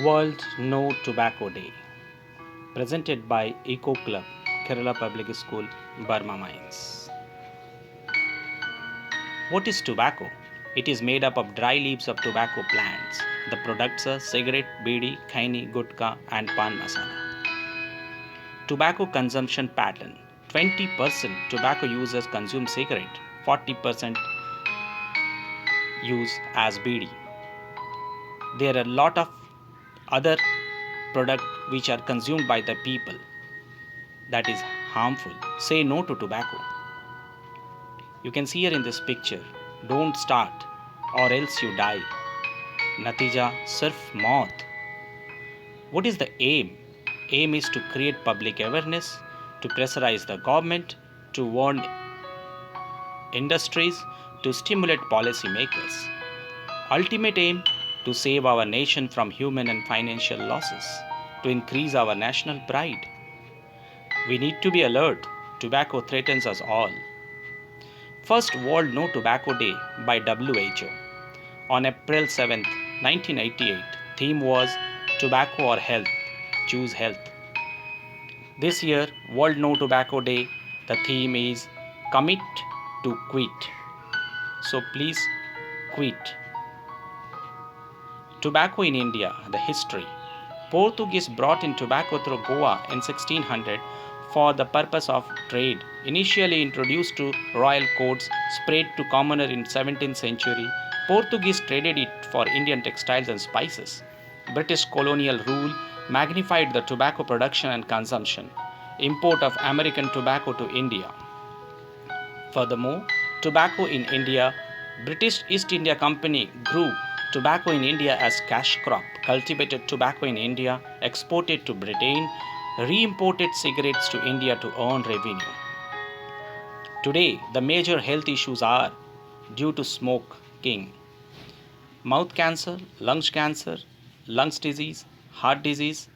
World No Tobacco Day, presented by Eco Club, Kerala Public School, Burma Mines. What is tobacco? It is made up of dry leaves of tobacco plants. The products are cigarette, bidi, khaini, gutka, and pan masala. Tobacco consumption pattern: 20% tobacco users consume cigarette, 40% use as bidi. There are a lot of other products which are consumed by the people that is harmful. Say no to tobacco. You can see here in this picture, don't start or else you die. Natija Sirf Maut. What is the aim? Aim is to create public awareness, to pressurize the government, to warn industries, to stimulate policy makers. Ultimate aim: to save our nation from human and financial losses, to increase our national pride. We need to be alert. Tobacco threatens us all. First World No Tobacco Day by WHO on April 7, 1988. Theme was Tobacco or Health. Choose health. This year, World No Tobacco Day, the theme is Commit to Quit. So please quit. Tobacco in India, the history. Portuguese brought in tobacco through Goa in 1600 for the purpose of trade. Initially introduced to royal courts, spread to commoner in 17th century. Portuguese traded it for Indian textiles and spices. British colonial rule magnified the tobacco production and consumption. Import of American tobacco to India. Furthermore, tobacco in India, British East India Company grew tobacco in India as cash crop, cultivated tobacco in India, exported to Britain, re-imported cigarettes to India to earn revenue. Today, the major health issues are due to smoking: mouth cancer, lungs disease, heart disease,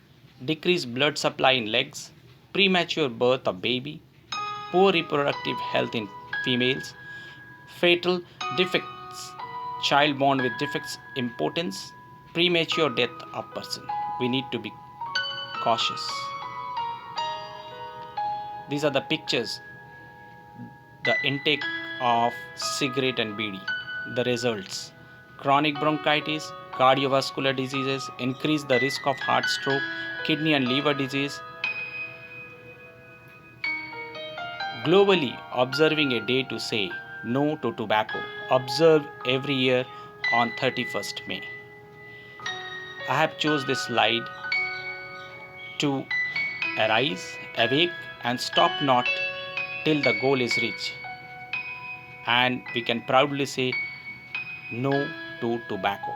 decreased blood supply in legs, premature birth of baby, poor reproductive health in females, fatal defects, child born with defects, impotence, premature death of person. We need to be cautious. These are the pictures, the intake of cigarette and bidi, the results: chronic bronchitis, cardiovascular diseases, increase the risk of heart stroke, kidney and liver disease. Globally, observing a day to say no to tobacco, observed every year on 31st May. I have chose this slide to arise, awake, and stop not till the goal is reached. And we can proudly say no to tobacco.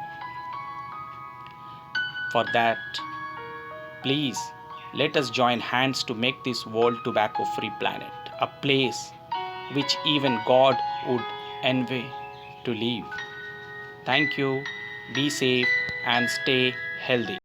For that, please let us join hands to make this world tobacco free planet a place which even God would envy to live. Thank you. Be safe and stay healthy.